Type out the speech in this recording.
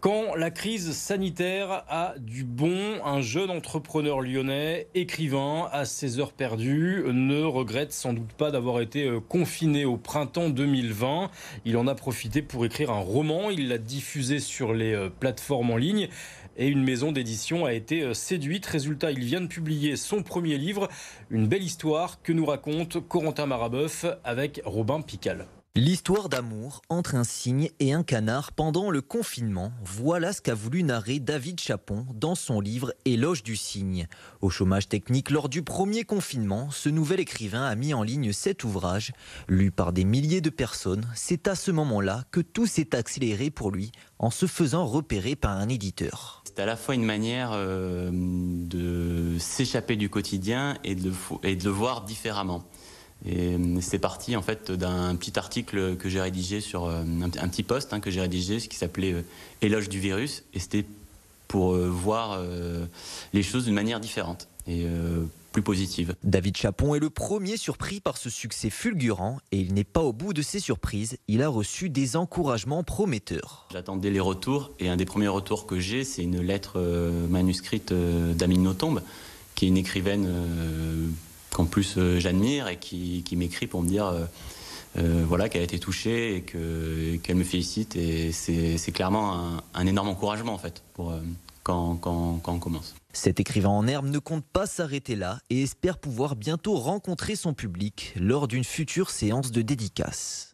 Quand la crise sanitaire a du bon, un jeune entrepreneur lyonnais, écrivain à ses heures perdues, ne regrette sans doute pas d'avoir été confiné au printemps 2020. Il en a profité pour écrire un roman, il l'a diffusé sur les plateformes en ligne et une maison d'édition a été séduite. Résultat, il vient de publier son premier livre, une belle histoire que nous raconte Corentin Maraboeuf avec Robin Pical. L'histoire d'amour entre un cygne et un canard pendant le confinement, voilà ce qu'a voulu narrer David Chapon dans son livre Éloge du cygne. Au chômage technique lors du premier confinement, ce nouvel écrivain a mis en ligne cet ouvrage. Lu par des milliers de personnes, c'est à ce moment-là que tout s'est accéléré pour lui en se faisant repérer par un éditeur. C'est à la fois une manière de s'échapper du quotidien et de le voir différemment. Et c'est parti en fait d'un petit article que j'ai rédigé sur un petit post que j'ai rédigé qui s'appelait Éloge du virus, et c'était pour voir les choses d'une manière différente et plus positive. David Chapon est le premier surpris par ce succès fulgurant et il n'est pas au bout de ses surprises. Il a reçu des encouragements prometteurs. J'attendais les retours et un des premiers retours que j'ai, c'est une lettre manuscrite d'Amine Nothomb, qui est une écrivaine qu'en plus j'admire et qui m'écrit pour me dire voilà, qu'elle a été touchée et qu'elle me félicite, et c'est clairement un énorme encouragement en fait pour quand on commence. Cet écrivain en herbe ne compte pas s'arrêter là et espère pouvoir bientôt rencontrer son public lors d'une future séance de dédicace.